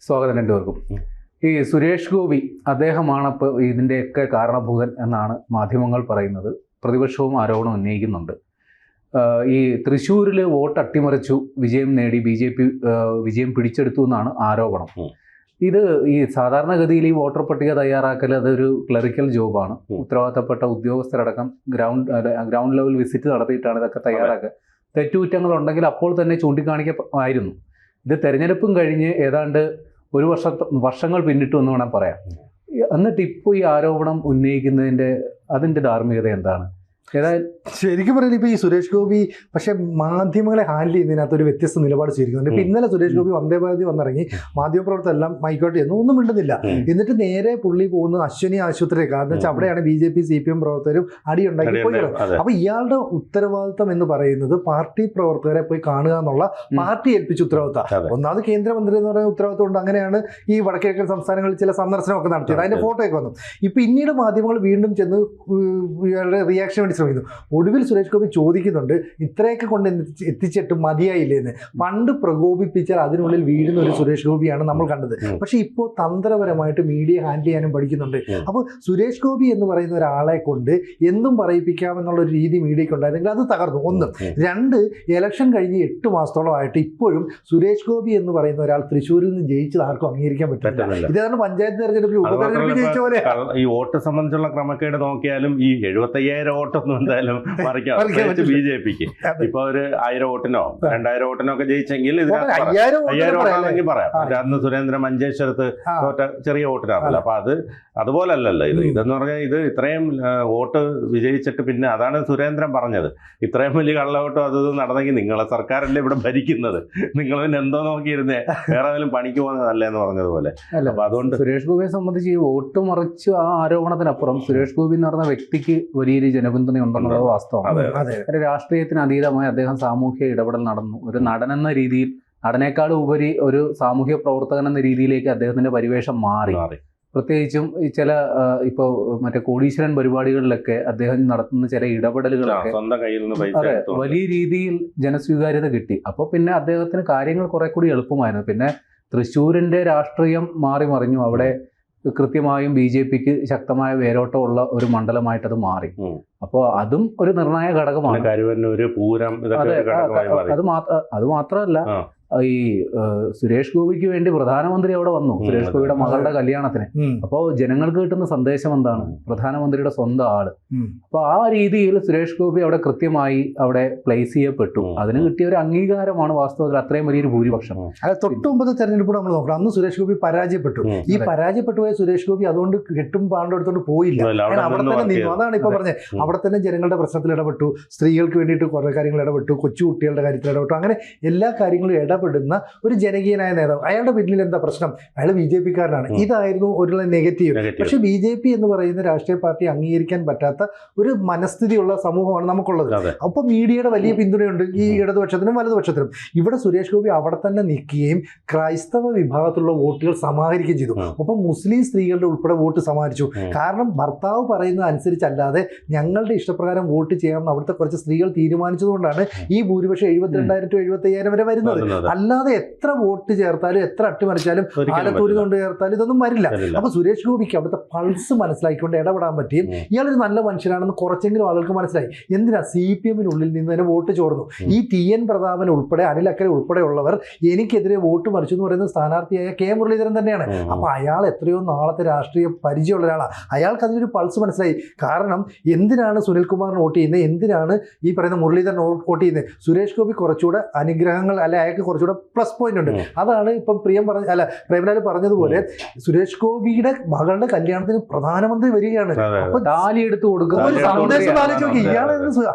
സ്വാഗതം രണ്ടുപേർക്കും. ഈ സുരേഷ് ഗോപി അദ്ദേഹമാണ് ഇപ്പോൾ ഇതിൻ്റെയൊക്കെ കാരണഭൂതൻ എന്നാണ് മാധ്യമങ്ങൾ പറയുന്നത്. പ്രതിപക്ഷവും ആരോപണം ഉന്നയിക്കുന്നുണ്ട്. ഈ തൃശ്ശൂരിൽ വോട്ട് അട്ടിമറിച്ചു, വിജയം നേടി, BJP വിജയം പിടിച്ചെടുത്തു എന്നാണ് ആരോപണം. ഇത് ഈ സാധാരണഗതിയിൽ ഈ വോട്ടർ പട്ടിക തയ്യാറാക്കൽ അതൊരു ക്ലറിക്കൽ ജോബാണ്. ഉത്തരവാദിത്തപ്പെട്ട ഉദ്യോഗസ്ഥരടക്കം ഗ്രൗണ്ട് ലെവൽ വിസിറ്റ് നടത്തിയിട്ടാണ് ഇതൊക്കെ തയ്യാറാക്കുക. തെറ്റുകുറ്റങ്ങളുണ്ടെങ്കിൽ അപ്പോൾ തന്നെ ചൂണ്ടിക്കാണിക്കമായിരുന്നു. ഇത് തെരഞ്ഞെടുപ്പും കഴിഞ്ഞ് ഏതാണ്ട് ഒരു വർഷങ്ങൾ പിന്നിട്ടു എന്ന് വേണം പറയാം. എന്നിട്ട് ഇപ്പോൾ ഈ ആരോപണം ഉന്നയിക്കുന്നതിൻ്റെ അതിൻ്റെ ധാർമ്മികത എന്താണ്? ശരിക്കും പറയുന്നത് ഇപ്പോൾ ഈ സുരേഷ് ഗോപി പക്ഷേ മാധ്യമങ്ങളെ ഹാൻഡിൽ ചെയ്യുന്നതിനകത്ത് ഒരു വ്യത്യസ്ത നിലപാട് സ്വീകരിക്കുന്നുണ്ട്. ഇപ്പം ഇന്നലെ സുരേഷ് ഗോപി വന്ദേ ഭാരതി വന്നിറങ്ങി മാധ്യമപ്രവർത്തകരെല്ലാം മൈക്കോട്ട് ചെയ്യുന്നു, ഒന്നും മിണ്ടുന്നില്ല. എന്നിട്ട് നേരെ പുള്ളി പോകുന്നത് അശ്വനി ആശുപത്രിയിലേക്ക്. കാരണം വെച്ചാൽ അവിടെയാണ് BJP CPM പ്രവർത്തകരും അടിയുണ്ടാക്കി പോയത്. അപ്പോൾ ഇയാളുടെ ഉത്തരവാദിത്തം എന്ന് പറയുന്നത് പാർട്ടി പ്രവർത്തകരെ പോയി കാണുക എന്നുള്ള പാർട്ടി ഏൽപ്പിച്ച ഉത്തരവാദിത്തം. ഒന്നാമത് കേന്ദ്രമന്ത്രി എന്ന് പറയുന്ന ഉത്തരവാദിത്തം ഉണ്ട്. അങ്ങനെയാണ് ഈ വടക്കിഴക്കൻ സംസ്ഥാനങ്ങളിൽ ചില സന്ദർശനമൊക്കെ നടത്തിയത്. അതിൻ്റെ ഫോട്ടോയൊക്കെ വന്നു. ഇപ്പം പിന്നീട് മാധ്യമങ്ങൾ വീണ്ടും ചെന്ന് ഇയാളുടെ റിയാക്ഷൻ വേണ്ടി ശ്രമിക്കുന്നു. ഒടുവിൽ സുരേഷ് ഗോപി ചോദിക്കുന്നുണ്ട്, ഇത്രയൊക്കെ കൊണ്ട് എത്തിച്ചിട്ട് മതിയായില്ലേന്ന്. പണ്ട് പ്രകോപിപ്പിച്ചാൽ അതിനുള്ളിൽ വീഴുന്ന ഒരു സുരേഷ് ഗോപിയാണ് നമ്മൾ കണ്ടത്. പക്ഷെ ഇപ്പോൾ തന്ത്രപരമായിട്ട് മീഡിയ ഹാൻഡിൽ ചെയ്യാനും പഠിക്കുന്നുണ്ട്. അപ്പോൾ സുരേഷ് ഗോപി എന്ന് പറയുന്ന ഒരാളെ കൊണ്ട് എന്തും പറയിപ്പിക്കാമെന്നുള്ളൊരു രീതി മീഡിയയ്ക്ക് ഉണ്ടായിരുന്നെങ്കിൽ അത് തകർന്നു. ഒന്ന്. രണ്ട്, ഇലക്ഷൻ കഴിഞ്ഞ് 8 മാസത്തോളമായിട്ട് ഇപ്പോഴും സുരേഷ് ഗോപി എന്ന് പറയുന്ന ഒരാൾ തൃശ്ശൂരിൽ നിന്ന് ജയിച്ചത് ആർക്കും അംഗീകരിക്കാൻ പറ്റില്ല. ഇതാണ് പഞ്ചായത്ത് തെരഞ്ഞെടുപ്പിൽ ഉപതെരഞ്ഞെടുപ്പിൽ ജയിച്ച പോലെ. ഈ വോട്ട് സംബന്ധിച്ചുള്ള ക്രമക്കേട് നോക്കിയാലും ഈ 75,000 വോട്ടൊന്നും എന്തായാലും മറിക്കാം BJPക്ക്. ഇപ്പൊ ഒരു 1000 വോട്ടിനോ 2000 വോട്ടിനോ ഒക്കെ ജയിച്ചെങ്കിൽ 5000 വോട്ടാണെങ്കിൽ പറയാം. അന്ന് സുരേന്ദ്രൻ മഞ്ചേശ്വരത്ത് തോറ്റ ചെറിയ വോട്ടിനാണല്ലോ. അപ്പൊ അതുപോലെ അല്ലല്ലോ ഇതെന്ന് പറഞ്ഞാൽ ഇത് ഇത്രയും വോട്ട് വിജയിച്ചിട്ട് പിന്നെ അതാണ് സുരേന്ദ്രൻ പറഞ്ഞത്, ഇത്രയും വലിയ കള്ളവോട്ടോ അത് നടന്നെങ്കിൽ നിങ്ങളെ സർക്കാരല്ലേ ഇവിടെ ഭരിക്കുന്നത്, നിങ്ങൾ പിന്നെ എന്തോ നോക്കിയിരുന്നേ, വേറെ ഏതെങ്കിലും പണിക്ക് പോകുന്നതല്ലേ എന്ന് പറഞ്ഞതുപോലെ. അപ്പൊ അതുകൊണ്ട് സുരേഷ് ഗോപിയെ സംബന്ധിച്ച് ഈ വോട്ട് മറിച്ച് ആ ആരോപണത്തിനപ്പുറം സുരേഷ് ഗോപി എന്ന് പറഞ്ഞ വ്യക്തിക്ക് വലിയൊരു ജനപിന്തുണ ഉണ്ടെന്നുള്ളത് വാസ്തവമാണ്. രാഷ്ട്രീയത്തിന് അതീതമായി അദ്ദേഹം സാമൂഹ്യ ഇടപെടൽ നടന്നു. ഒരു നടൻ എന്ന രീതിയിൽ, നടനേക്കാളും ഉപരി ഒരു സാമൂഹ്യ പ്രവർത്തകൻ എന്ന രീതിയിലേക്ക് അദ്ദേഹത്തിന്റെ പരിവേഷം മാറി. പ്രത്യേകിച്ചും ഈ ചില ഇപ്പോൾ മറ്റേ കോടീശ്വരൻ പരിപാടികളിലൊക്കെ അദ്ദേഹം നടത്തുന്ന ചില ഇടപെടലുകളൊക്കെ വലിയ രീതിയിൽ ജനസ്വീകാര്യത കിട്ടി. അപ്പോൾ പിന്നെ അദ്ദേഹത്തിന് കാര്യങ്ങൾ കുറെ കൂടി എളുപ്പമായിരുന്നു. പിന്നെ തൃശ്ശൂരിന്റെ രാഷ്ട്രീയം മാറി മറിഞ്ഞു. അവിടെ കൃത്യമായും BJPക്ക് ശക്തമായ വേരോട്ടമുള്ള ഒരു മണ്ഡലമായിട്ട് അത് മാറി. അപ്പോൾ അതും ഒരു നിർണായക ഘടകമാണ്. അത് മാത്രമല്ല, ഈ സുരേഷ് ഗോപിക്ക് വേണ്ടി പ്രധാനമന്ത്രി അവിടെ വന്നു, സുരേഷ് ഗോപിയുടെ മകളുടെ കല്യാണത്തിന്. അപ്പോൾ ജനങ്ങൾക്ക് കിട്ടുന്ന സന്ദേശം എന്താണ്? പ്രധാനമന്ത്രിയുടെ സ്വന്തം ആള്. അപ്പോൾ ആ രീതിയിൽ സുരേഷ് ഗോപി അവിടെ കൃത്യമായി അവിടെ പ്ലേസ് ചെയ്യപ്പെട്ടു. അതിന് കിട്ടിയ ഒരു അംഗീകാരമാണ് വാസ്തവത്തിൽ അത്രയും വലിയൊരു ഭൂരിപക്ഷം. തൊട്ടുമുമ്പത്തെ തെരഞ്ഞെടുപ്പ് നമ്മൾ നോക്കണം, അന്ന് സുരേഷ് ഗോപി പരാജയപ്പെട്ടു. ഈ പരാജയപ്പെട്ടു പോയ സുരേഷ് ഗോപി അതുകൊണ്ട് കെട്ടും പാണ്ടെടുത്തോണ്ട് പോയില്ല, അവിടെ തന്നെ നിന്നു. അതാണ് ഇപ്പൊ പറഞ്ഞത്. അവിടെ തന്നെ ജനങ്ങളുടെ പ്രശ്നത്തിൽ ഇടപെട്ടു, സ്ത്രീകൾക്ക് വേണ്ടിയിട്ട് കുറെ കാര്യങ്ങൾ ഇടപെട്ടു, കൊച്ചു കുട്ടികളുടെ കാര്യത്തിൽ ഇടപെട്ടു. അങ്ങനെ എല്ലാ കാര്യങ്ങളും ഇടപെടുന്ന ഒരു ജനകീയനായ നേതാവ്. അയാളുടെ പിന്നിൽ എന്താ പ്രശ്നം? അയാൾ BJPക്കാരനാണ്. ഇതായിരുന്നു ഒരു നെഗറ്റീവ്. പക്ഷെ BJP എന്ന് പറയുന്ന രാഷ്ട്രീയ പാർട്ടി അംഗീകരിക്കാൻ പറ്റാത്ത ഒരു മനസ്ഥിതിയുള്ള സമൂഹമാണ് നമുക്കുള്ളത്. അപ്പോൾ മീഡിയയുടെ വലിയ പിന്തുണയുണ്ട് ഈ ഇടതുപക്ഷത്തിനും വലതുപക്ഷത്തിനും. ഇവിടെ സുരേഷ് ഗോപി അവിടെ തന്നെ നിൽക്കുകയും ക്രൈസ്തവ വിഭാഗത്തിലുള്ള വോട്ടുകൾ സമാഹരിക്കുകയും ചെയ്തു. ഒപ്പം മുസ്ലിം സ്ത്രീകളുടെ ഉൾപ്പെടെ വോട്ട് സമാഹരിച്ചു. കാരണം ഭർത്താവ് പറയുന്നത് അനുസരിച്ചല്ലാതെ ഞങ്ങളുടെ ഇഷ്ടപ്രകാരം വോട്ട് ചെയ്യാമെന്ന് അവിടുത്തെ കുറച്ച് സ്ത്രീകൾ തീരുമാനിച്ചതുകൊണ്ടാണ് ഈ ഭൂരിപക്ഷം 72,000 to 75,000 വരെ വരുന്നത്. അല്ലാതെ എത്ര വോട്ട് ചേർത്താലും എത്ര അട്ടിമറിച്ചാലും ആലത്തൂരിൽ കൊണ്ട് ചേർത്താലും ഇതൊന്നും വരില്ല. അപ്പൊ സുരേഷ് ഗോപിക്ക് അവിടുത്തെ പൾസ് മനസ്സിലാക്കിക്കൊണ്ട് ഇടപെടാൻ പറ്റിയും ഇയാളൊരു നല്ല മനുഷ്യനാണെന്ന് കുറച്ചെങ്കിലും ആളുകൾക്ക് മനസ്സിലായി. എന്തിനാ CPM-നുള്ളിൽ നിന്ന് തന്നെ വോട്ട് ചോർന്നു. ഈ TN പ്രതാപൻ ഉൾപ്പെടെ അനിൽ അക്കരെ ഉൾപ്പെടെയുള്ളവർ എനിക്കെതിരെ വോട്ട് മറിച്ചു എന്ന് പറയുന്ന സ്ഥാനാർത്ഥിയായ K മുരളീധരൻ തന്നെയാണ്. അപ്പൊ അയാൾ എത്രയോ നാളത്തെ രാഷ്ട്രീയ പരിചയമുള്ള ഒരാളാണ്. അയാൾക്ക് അതിനൊരു പൾസ് മനസ്സിലായി. കാരണം എന്തിനാണ് സുനിൽകുമാറിന് വോട്ട് ചെയ്യുന്നത്, എന്തിനാണ് ഈ പറയുന്ന മുരളീധരൻ വോട്ട് ചെയ്യുന്നത്? സുരേഷ് ഗോപി കുറച്ചുകൂടെ അനുഗ്രഹങ്ങൾ അല്ലെ അയാൾക്ക് കുറച്ചുകൂടെ പ്ലസ് പോയിന്റ് ഉണ്ട്. അതാണ് ഇപ്പം പ്രേമലാൽ പറഞ്ഞതുപോലെ സുരേഷ് ഗോപിയുടെ മകളുടെ കല്യാണത്തിന് പ്രധാനമന്ത്രി വരികയാണ്. അപ്പൊ താലി എടുത്ത് കൊടുക്കുന്ന ഒരു സന്ദേശം ആലോചിച്ച് ഇയാളെ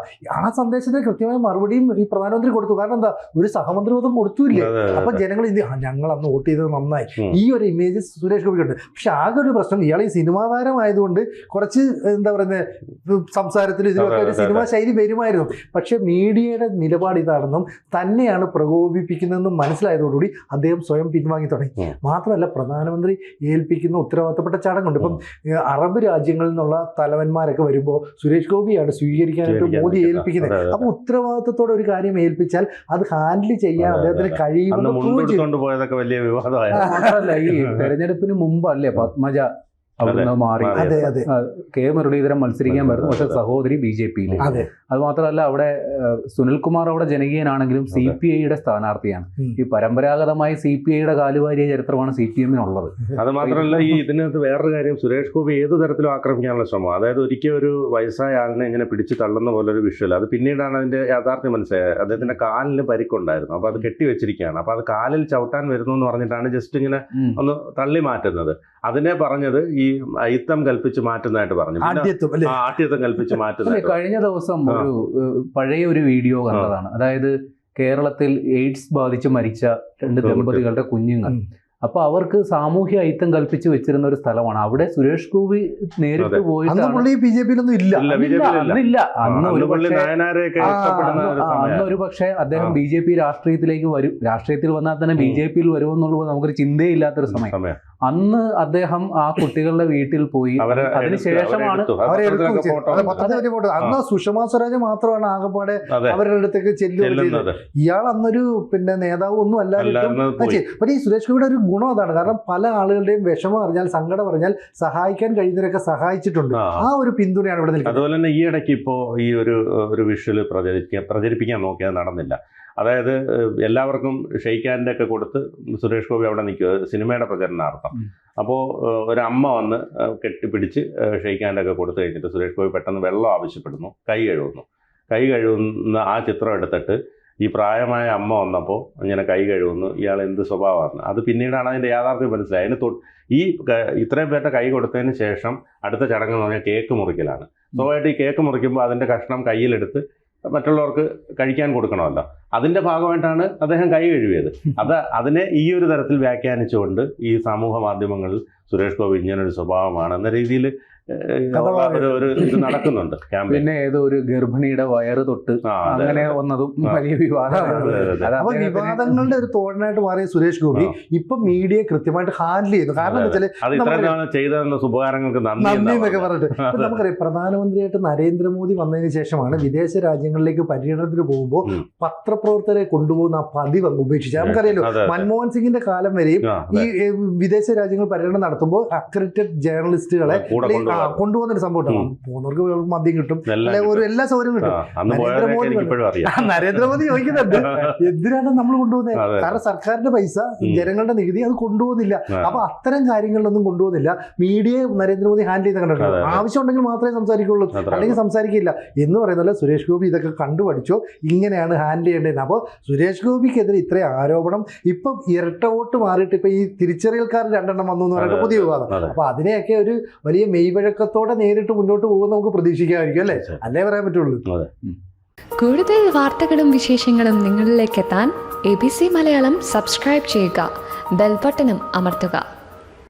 ആ സന്ദേശത്തിന് കൃത്യമായ മറുപടിയും ഈ പ്രധാനമന്ത്രി കൊടുത്തു. കാരണം എന്താ, ഒരു സഹമന്ത്രിപദം കൊടുത്തില്ലേ. അപ്പൊ ജനങ്ങൾ ഞങ്ങൾ അന്ന് വോട്ട് ചെയ്തത് നന്നായി, ഈ ഒരു ഇമേജ് സുരേഷ് ഗോപിക്കുണ്ട്. പക്ഷെ ആകെ ഒരു പ്രശ്നം, ഇയാൾ ഈ സിനിമാ താരമായതുകൊണ്ട് കുറച്ച് എന്താ പറയുന്നത് സംസാരത്തിൽ ഇതിലൊക്കെ ഒരു സിനിമാ ശൈലി വരുമായിരുന്നു. പക്ഷെ മീഡിയയുടെ നിലപാട് ഇതാണെന്നും തന്നെയാണ് പ്രകോപിപ്പിക്കുന്ന ഏൽപ്പിക്കുന്നതെന്ന് മനസ്സിലായതോടുകൂടി അദ്ദേഹം സ്വയം പിൻവാങ്ങി തുടങ്ങി. മാത്രമല്ല പ്രധാനമന്ത്രി ഏൽപ്പിക്കുന്ന ഉത്തരവാദിത്തപ്പെട്ട ചടങ്ങുണ്ട്. ഇപ്പം അറബ് രാജ്യങ്ങളിൽ നിന്നുള്ള തലവന്മാരൊക്കെ വരുമ്പോൾ സുരേഷ് ഗോപിയാണ് സ്വീകരിക്കാനായിട്ട് മോദി ഏൽപ്പിക്കുന്നത്. അപ്പൊ ഉത്തരവാദിത്തത്തോടെ ഒരു കാര്യം ഏൽപ്പിച്ചാൽ അത് ഹാൻഡിൽ ചെയ്യാൻ അദ്ദേഹത്തിന് കഴിയുമെന്ന് മാത്രമല്ല ഈ തെരഞ്ഞെടുപ്പിന് മുമ്പല്ലേ പത്മജ അവിടുന്ന് മാറി കെ മുരളീധരൻ മത്സരിക്കാൻ വരുന്നു, പക്ഷെ സഹോദരി BJP-യിൽ. അത് മാത്രമല്ല അവിടെ സുനിൽകുമാർ അവിടെ ജനകീയനാണെങ്കിലും CPI-യുടെ സ്ഥാനാർത്ഥിയാണ്. ഈ പരമ്പരാഗതമായി CPI-യുടെ കാലുവാരിയ ചരിത്രമാണ് CPM-നുള്ളത്. അത് മാത്രമല്ല ഈ ഇതിനകത്ത് വേറൊരു കാര്യം, സുരേഷ് ഗോപി ഏതു തരത്തിലും ആക്രമിക്കാനുള്ള ശ്രമം. അതായത് ഒരിക്കൽ ഒരു വയസ്സായ ആളിനെ ഇങ്ങനെ പിടിച്ച് തള്ളുന്ന പോലെ ഒരു വിഷ്വൽ, അത് പിന്നീടാണ് അതിന്റെ യാഥാർത്ഥ്യം മനസ്സിലായത്. അദ്ദേഹത്തിന്റെ കാലിന് പരിക്കുണ്ടായിരുന്നു, അപ്പൊ അത് കെട്ടിവെച്ചിരിക്കുകയാണ്. അപ്പൊ അത് കാലിൽ ചവിട്ടാൻ വരുന്നു എന്ന് പറഞ്ഞിട്ടാണ് ജസ്റ്റ് ഇങ്ങനെ ഒന്ന് തള്ളി മാറ്റുന്നത്. അതിനെ പറഞ്ഞത് ഈ അയിത്തം കൽപ്പിച്ച് മാറ്റുന്നതായിട്ട് പറഞ്ഞു, ആഠ്യത്വം കൽപ്പിച്ച് മാറ്റുന്നത്. കഴിഞ്ഞ ദിവസം ഒരു പഴയ ഒരു വീഡിയോ കണ്ടതാണ്. അതായത് കേരളത്തിൽ എയ്ഡ്സ് ബാധിച്ച് മരിച്ച 2 ദമ്പതികളുടെ കുഞ്ഞുങ്ങൾ. അപ്പൊ അവർക്ക് സാമൂഹ്യ ഐത്തം കൽപ്പിച്ച് വെച്ചിരുന്ന ഒരു സ്ഥലമാണ്. അവിടെ സുരേഷ് ഗോപി നേരിട്ട് പോയിട്ട് അന്നൊരു പക്ഷേ അദ്ദേഹം BJP രാഷ്ട്രീയത്തിലേക്ക് വരും, രാഷ്ട്രീയത്തിൽ വന്നാൽ തന്നെ BJP-യിൽ വരുമെന്നുള്ളത് നമുക്കൊരു ചിന്തയില്ലാത്തൊരു സമയം. അന്ന് അദ്ദേഹം ആ കുട്ടികളുടെ വീട്ടിൽ പോയി. അതിനുശേഷമാണ് അന്ന് സുഷമാ സ്വരാജ് മാത്രമാണ് ആകെപ്പാടെ അവരുടെ അടുത്തേക്ക് ചെല്ലുന്നത്. ഇയാൾ അന്നൊരു നേതാവ് ഒന്നും അല്ലാതെ. പക്ഷേ ഈ സുരേഷ് ഗോപിയുടെ ഒരു ഗുണം അതാണ്. കാരണം പല ആളുകളുടെയും വിഷമം അറിഞ്ഞാൽ, സങ്കടം അറിഞ്ഞാൽ സഹായിക്കാൻ കഴിയുന്നവരൊക്കെ സഹായിച്ചിട്ടുണ്ട്. ആ ഒരു പിന്തുണയാണ് ഇവിടെ നിൽക്കുന്നത്. അതുപോലെ തന്നെ ഈ ഇടയ്ക്ക് ഇപ്പോൾ ഈ ഒരു വിഷ്വൽ പ്രചരിപ്പിക്കാൻ നോക്കിയത് നടന്നില്ല. അതായത് എല്ലാവർക്കും ഷെയ്ക്ക് ഹാൻഡ് ഒക്കെ കൊടുത്ത് സുരേഷ് ഗോപി അവിടെ നിൽക്കുക സിനിമയുടെ പ്രചരണാർത്ഥം. അപ്പോൾ ഒരു അമ്മ വന്ന് കെട്ടിപ്പിടിച്ച് ഷെയ്ക്ക് ഹാൻഡ് ഒക്കെ കൊടുത്തു കഴിഞ്ഞിട്ട് സുരേഷ് ഗോപി പെട്ടെന്ന് വെള്ളം ആവശ്യപ്പെടുന്നു, കൈ കഴുകുന്ന ആ ചിത്രം എടുത്തിട്ട് ഈ പ്രായമായ അമ്മ വന്നപ്പോൾ ഇങ്ങനെ കൈ കഴുകുന്നു, ഇയാൾ എന്ത് സ്വഭാവമാണ്. അത് പിന്നീടാണ് അതിൻ്റെ യാഥാർത്ഥ്യം മനസ്സിലായത്. ഈ ഇത്രയും പേരുടെ കൈ കൊടുത്തതിന് ശേഷം അടുത്ത ചടങ്ങ് എന്ന് പറഞ്ഞാൽ കേക്ക് മുറിക്കലാണ്. സ്വാഭാവികമായിട്ട് ഈ കേക്ക് മുറിക്കുമ്പോൾ അതിൻ്റെ കഷ്ണം കയ്യിലെടുത്ത് മറ്റുള്ളവർക്ക് കഴിക്കാൻ കൊടുക്കണമല്ലോ. അതിൻ്റെ ഭാഗമായിട്ടാണ് അദ്ദേഹം കൈ കഴുകിയത്. അതിനെ ഈ ഒരു തരത്തിൽ വ്യാഖ്യാനിച്ചുകൊണ്ട് ഈ സമൂഹ മാധ്യമങ്ങളിൽ സുരേഷ് ഗോപി ഇങ്ങനൊരു സ്വഭാവമാണ് എന്ന രീതിയിൽ ഒരു ഇത് നടക്കുന്നുണ്ട്. പിന്നെ ഏതോ ഒരു ഗർഭിണിയുടെ വയറ് തൊട്ട് അങ്ങനെ വന്നതും വലിയ വിവാദങ്ങളുടെ ഒരു തോഴനായിട്ട് മാറിയ സുരേഷ് ഗോപി ഇപ്പൊ മീഡിയ കൃത്യമായിട്ട് ഹാൻഡിൽ ചെയ്യുന്നു. കാരണം നന്ദിന്നൊക്കെ പറഞ്ഞിട്ട് നമുക്കറിയാം, പ്രധാനമന്ത്രിയായിട്ട് നരേന്ദ്രമോദി വന്നതിന് ശേഷമാണ് വിദേശ രാജ്യങ്ങളിലേക്ക് പര്യടനത്തിന് പോകുമ്പോൾ പത്രപ്രവർത്തകരെ കൊണ്ടുപോകുന്ന ആ പതിവ് ഉപേക്ഷിച്ചത്. നമുക്കറിയാലോ, മൻമോഹൻ സിംഗിന്റെ കാലം വരെയും ഈ വിദേശ രാജ്യങ്ങൾ പര്യടനം നടത്തുമ്പോൾ അക്രഡിറ്റഡ് ജേർണലിസ്റ്റുകളെ കൊണ്ടുപോകുന്നൊരു സംഭവം. പോകുന്നവർക്ക് മദ്യം കിട്ടും, ഒരു എല്ലാ സൗകര്യവും കിട്ടും. നരേന്ദ്രമോദി ചോദിക്കുന്നുണ്ട് എന്തിനാണ് നമ്മൾ കൊണ്ടുപോകുന്നത്? കാരണം സർക്കാരിന്റെ പൈസ, ജനങ്ങളുടെ നികുതി അത് കൊണ്ടുപോകുന്നില്ല. അപ്പൊ അത്തരം കാര്യങ്ങളിലൊന്നും കൊണ്ടുപോകുന്നില്ല. മീഡിയ നരേന്ദ്രമോദി ഹാൻഡിൽ ചെയ്ത് കണ്ടിട്ടുണ്ട്. ആവശ്യമുണ്ടെങ്കിൽ മാത്രമേ സംസാരിക്കുള്ളൂ, അല്ലെങ്കിൽ സംസാരിക്കില്ല എന്ന് പറയുന്നല്ലോ. സുരേഷ് ഗോപി ഇതൊക്കെ കണ്ടുപഠിച്ചോ, ഇങ്ങനെയാണ് ഹാൻഡിൽ ചെയ്യേണ്ടത്. അപ്പോൾ സുരേഷ് ഗോപിക്കെതിരെ ഇത്രയും ആരോപണം. ഇപ്പം ഇരട്ട വോട്ട് മാറിയിട്ട് ഇപ്പൊ ഈ തിരിച്ചറിയൽക്കാർ 2 എണ്ണം വന്നു എന്ന് പറഞ്ഞിട്ട് പുതിയ വിവാദം. അപ്പൊ അതിനെയൊക്കെ ഒരു വലിയ മെയ്വഴക്കത്തോടെ നേരിട്ട് മുന്നോട്ട് പോകുന്ന നമുക്ക് പ്രതീക്ഷിക്കാമായിരിക്കും, അല്ലേ പറയാൻ പറ്റുള്ളൂ. കൂടുതൽ വാർത്തകളും വിശേഷങ്ങളും നിങ്ങളിലേക്ക് എത്താൻ ABC മലയാളം സബ്സ്ക്രൈബ് ചെയ്യുക, ബെൽ ബട്ടണും അമർത്തുക.